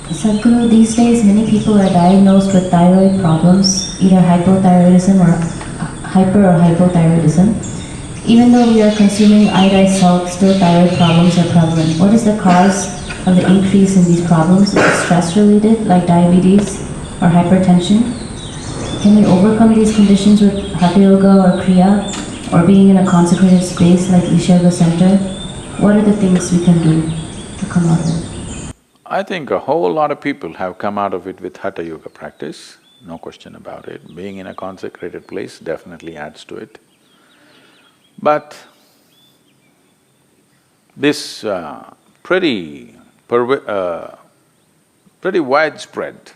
Sadhguru, these days many people are diagnosed with thyroid problems, either hypothyroidism or hyper or hypothyroidism. Even though we are consuming iodized salt, still thyroid problems are prevalent. What is the cause of the increase in these problems? Is it stress related, like diabetes or hypertension? Can we overcome these conditions with Hatha Yoga or Kriya, or being in a consecrated space like Isha Center? What are the things we can do to come out of it? I think a whole lot of people have come out of it with Hatha Yoga practice, no question about it. Being in a consecrated place definitely adds to it. But this pretty widespread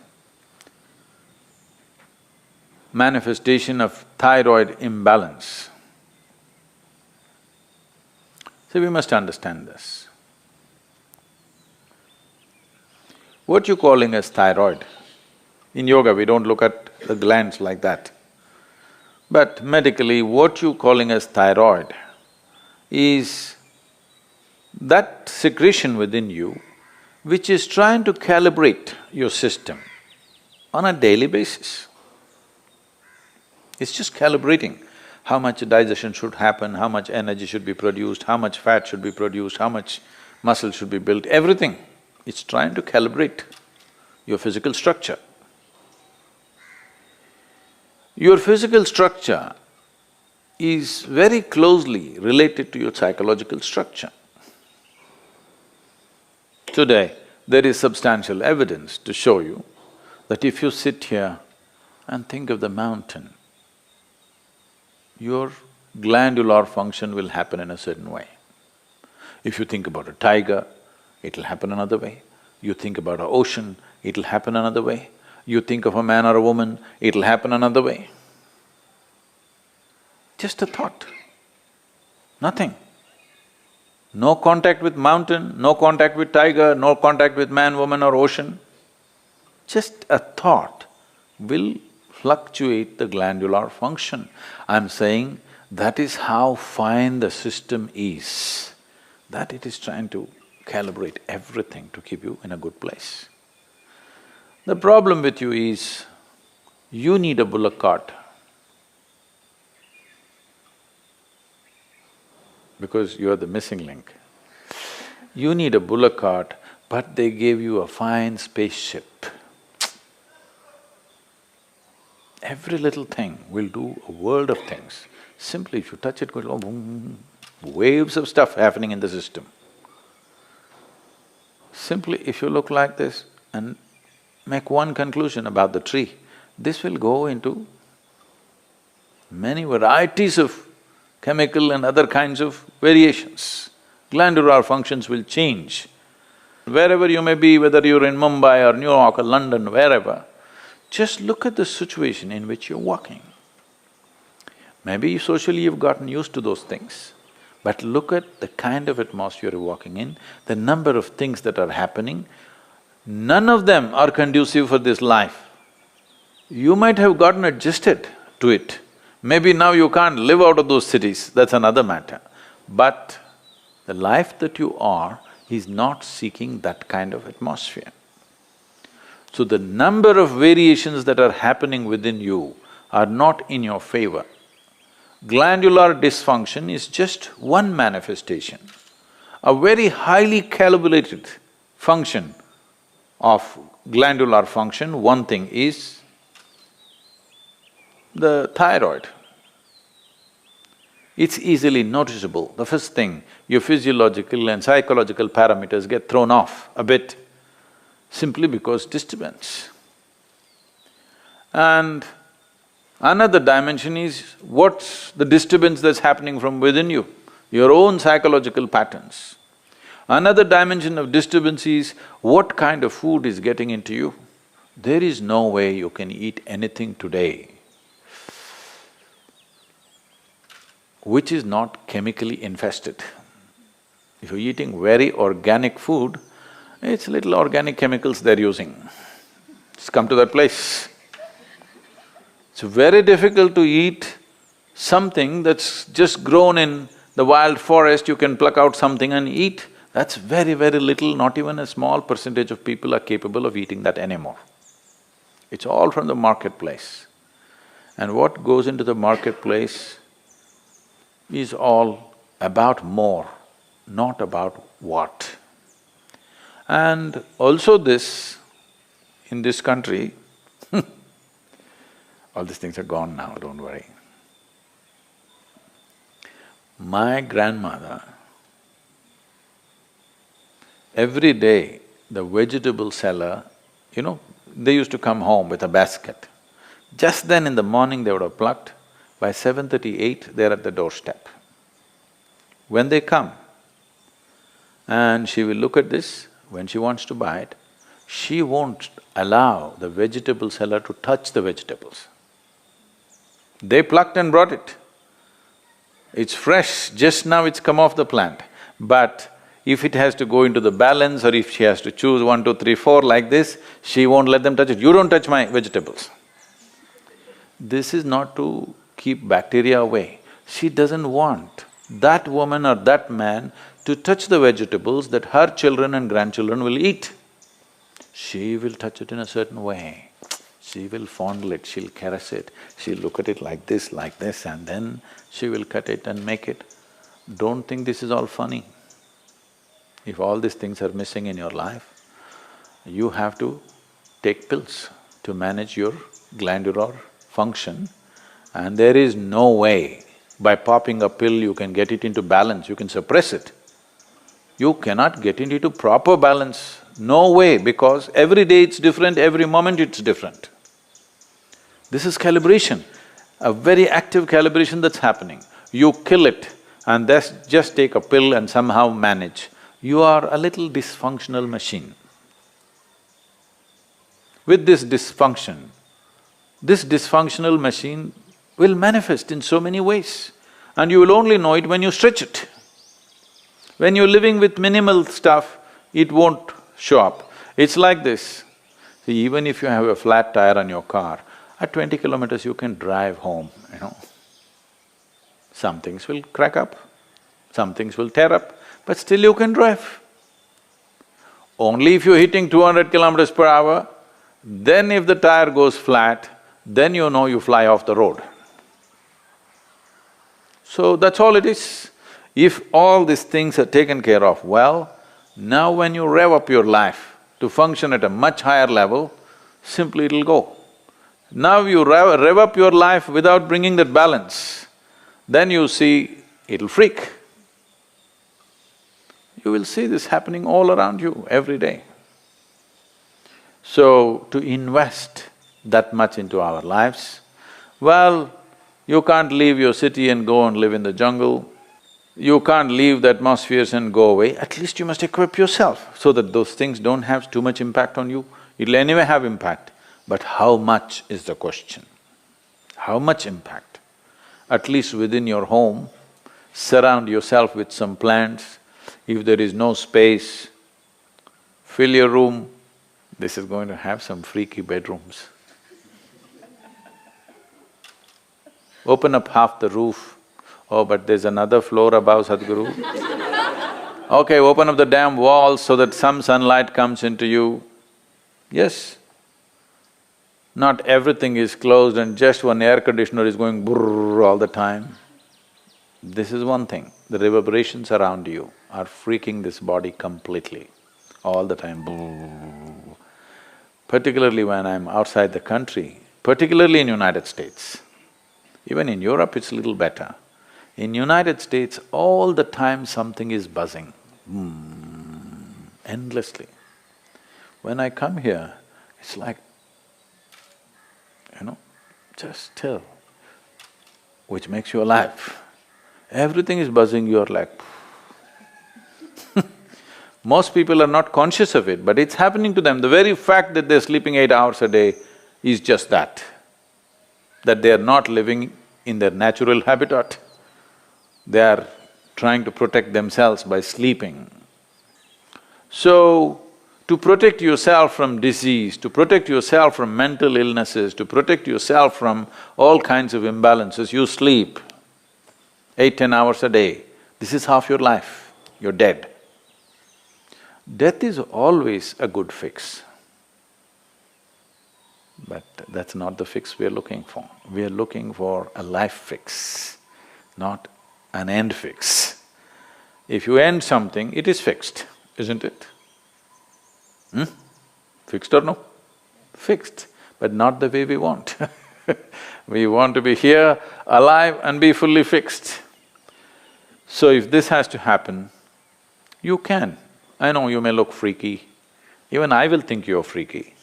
manifestation of thyroid imbalance. See, we must understand this. What you're calling as thyroid, in yoga we don't look at the glands like that. But medically, what you're calling as thyroid is that secretion within you which is trying to calibrate your system on a daily basis. It's just calibrating how much digestion should happen, how much energy should be produced, how much fat should be produced, how much muscle should be built, everything. It's trying to calibrate your physical structure. Your physical structure is very closely related to your psychological structure. Today, there is substantial evidence to show you that if you sit here and think of the mountain, your glandular function will happen in a certain way. If you think about a tiger, it'll happen another way. You think about an ocean, it'll happen another way. You think of a man or a woman, it'll happen another way. Just a thought, nothing. No contact with mountain, no contact with tiger, no contact with man, woman or ocean. Just a thought will fluctuate the glandular function. I'm saying that is how fine the system is, that it is trying to calibrate everything to keep you in a good place. The problem with you is, you need a bullock cart because you are the missing link. You need a bullock cart, but they gave you a fine spaceship. Every little thing will do a world of things. Simply if you touch it, go boom, waves of stuff happening in the system. Simply if you look like this and make one conclusion about the tree, this will go into many varieties of chemical and other kinds of variations. Glandular functions will change. Wherever you may be, whether you're in Mumbai or New York or London, wherever, just look at the situation in which you're walking. Maybe socially you've gotten used to those things, but look at the kind of atmosphere you're walking in, the number of things that are happening, none of them are conducive for this life. You might have gotten adjusted to it. Maybe now you can't live out of those cities, that's another matter. But the life that you are is not seeking that kind of atmosphere. So the number of variations that are happening within you are not in your favor. Glandular dysfunction is just one manifestation. A very highly calibrated function of glandular function, one thing is the thyroid. It's easily noticeable. The first thing, your physiological and psychological parameters get thrown off a bit simply because disturbance. And another dimension is what's the disturbance that's happening from within you, your own psychological patterns. Another dimension of disturbance is what kind of food is getting into you. There is no way you can eat anything today which is not chemically infested. If you're eating very organic food, it's little organic chemicals they're using. It's come to that place. It's very difficult to eat something that's just grown in the wild forest. You can pluck out something and eat. That's very, very little, not even a small percentage of people are capable of eating that anymore. It's all from the marketplace. And what goes into the marketplace is all about more, not about what. And also this, in this country, all these things are gone now, don't worry. My grandmother, every day the vegetable seller, they used to come home with a basket. Just then in the morning they would have plucked, by 7:38 they're at the doorstep. When they come, and she will look at this, when she wants to buy it, she won't allow the vegetable seller to touch the vegetables. They plucked and brought it. It's fresh, just now it's come off the plant. But if it has to go into the balance or if she has to choose 1, 2, 3, 4 like this, she won't let them touch it. You don't touch my vegetables. This is not to keep bacteria away. She doesn't want that woman or that man to touch the vegetables that her children and grandchildren will eat. She will touch it in a certain way. She will fondle it, she'll caress it, she'll look at it like this, and then she will cut it and make it. Don't think this is all funny. If all these things are missing in your life, you have to take pills to manage your glandular function, and there is no way by popping a pill you can get it into balance, you can suppress it. You cannot get it into proper balance, no way, because every day it's different, every moment it's different. This is calibration, a very active calibration that's happening. You kill it and just take a pill and somehow manage. You are a little dysfunctional machine. With this dysfunctional machine will manifest in so many ways, and you will only know it when you stretch it. When you're living with minimal stuff, it won't show up. It's like this. See, even if you have a flat tire on your car, at 20 kilometers you can drive home, Some things will crack up, some things will tear up, but still you can drive. Only if you're hitting 200 kilometers per hour, then if the tire goes flat, then you know you fly off the road. So that's all it is. If all these things are taken care of well, now when you rev up your life to function at a much higher level, simply it'll go. Now you rev up your life without bringing that balance, then you see it'll freak. You will see this happening all around you every day. So, to invest that much into our lives, well, you can't leave your city and go and live in the jungle. You can't leave the atmospheres and go away. At least you must equip yourself so that those things don't have too much impact on you. It'll anyway have impact, but how much is the question? How much impact? At least within your home, surround yourself with some plants. If there is no space, fill your room. This is going to have some freaky bedrooms. Open up half the roof. Oh, but there's another floor above, Sadhguru. Okay, open up the damn walls so that some sunlight comes into you. Yes. Not everything is closed and just one air conditioner is going brrrr all the time. This is one thing, the reverberations around you are freaking this body completely, all the time, brrrr. Particularly when I'm outside the country, particularly in United States. Even in Europe it's a little better. In United States, all the time something is buzzing, endlessly. When I come here, it's like, just still, which makes you alive. Everything is buzzing, you're like Most people are not conscious of it, but it's happening to them. The very fact that they're sleeping 8 hours a day is just that they are not living in their natural habitat. They are trying to protect themselves by sleeping. So, to protect yourself from disease, to protect yourself from mental illnesses, to protect yourself from all kinds of imbalances, you sleep 8, 10 hours a day. This is half your life, you're dead. Death is always a good fix. But that's not the fix we are looking for. We are looking for a life fix, not an end fix. If you end something, it is fixed, isn't it? Fixed or no? Fixed, but not the way we want. We want to be here, alive and be fully fixed. So if this has to happen, you can. I know you may look freaky, even I will think you're freaky.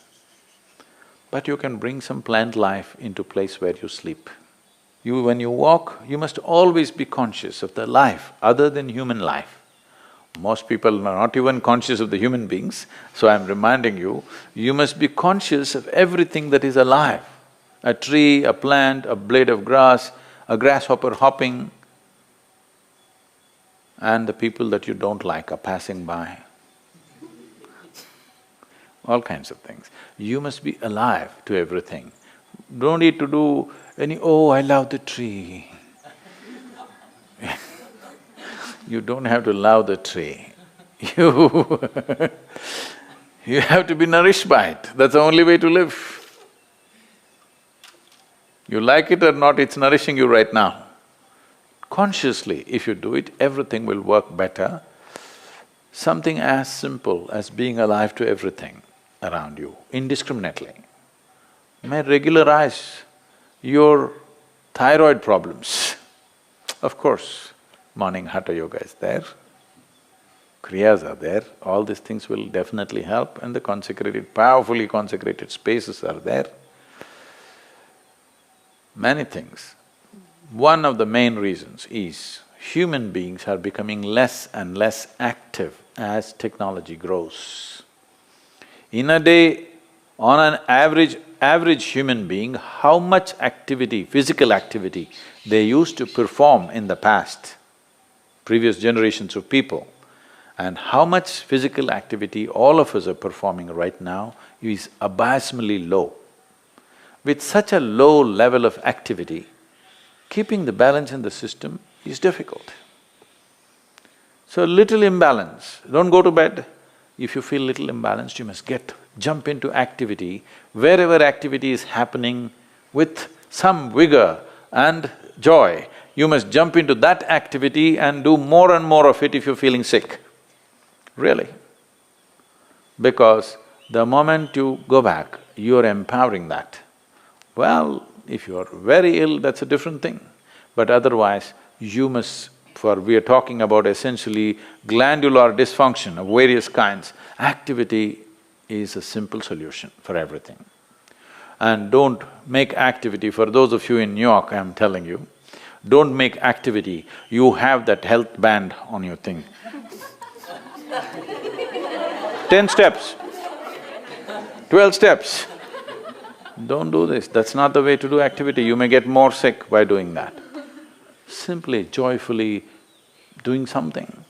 But you can bring some plant life into place where you sleep. When you walk, you must always be conscious of the life other than human life. Most people are not even conscious of the human beings, so I'm reminding you, you must be conscious of everything that is alive. A tree, a plant, a blade of grass, a grasshopper hopping, and the people that you don't like are passing by. All kinds of things. You must be alive to everything. Don't need to do any, oh, I love the tree. You don't have to love the tree. You have to be nourished by it. That's the only way to live. You like it or not, it's nourishing you right now. Consciously, if you do it, everything will work better. Something as simple as being alive to everything around you, indiscriminately, may regularize your thyroid problems. Of course, morning hatha yoga is there, kriyas are there, all these things will definitely help, and the consecrated, powerfully consecrated spaces are there. Many things. One of the main reasons is human beings are becoming less and less active as technology grows. In a day, on an average human being, how much activity, physical activity they used to perform in the past, previous generations of people, and how much physical activity all of us are performing right now is abysmally low. With such a low level of activity, keeping the balance in the system is difficult. So little imbalance, don't go to bed. If you feel little imbalanced, you must jump into activity. Wherever activity is happening with some vigor and joy, you must jump into that activity and do more and more of it if you're feeling sick. Really. Because the moment you go back, you're empowering that. Well, if you're very ill, that's a different thing. But otherwise, you must… we are talking about essentially glandular dysfunction of various kinds. Activity is a simple solution for everything. And don't make activity, for those of you in New York, I'm telling you, don't make activity, you have that health band on your thing. 10 steps, 12 steps. Don't do this, that's not the way to do activity, you may get more sick by doing that. Simply, joyfully doing something.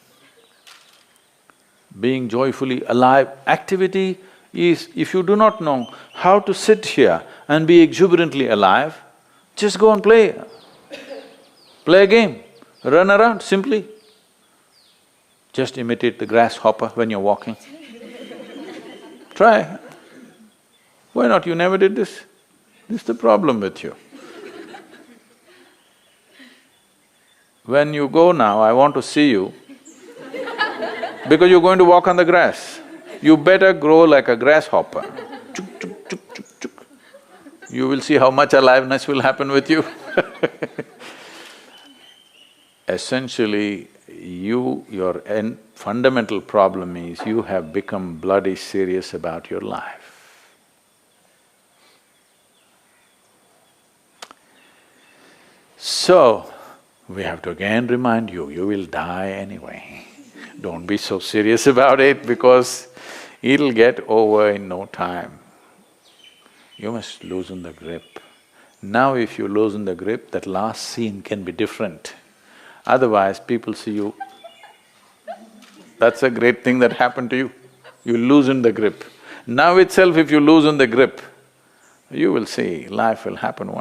Being joyfully alive. Activity is, if you do not know how to sit here and be exuberantly alive, just go and play. Play a game, run around simply. Just imitate the grasshopper when you're walking. Try. Why not? You never did this. This is the problem with you. When you go now, I want to see you because you're going to walk on the grass. You better grow like a grasshopper. Chuk, chuk, chuk, chuk, chuk. You will see how much aliveness will happen with you. Essentially, your fundamental problem is you have become bloody serious about your life. So, we have to again remind you, you will die anyway. Don't be so serious about it because it'll get over in no time. You must loosen the grip. Now if you loosen the grip, that last scene can be different. Otherwise, people see you, that's a great thing that happened to you. You loosen the grip. Now itself if you loosen the grip, you will see life will happen one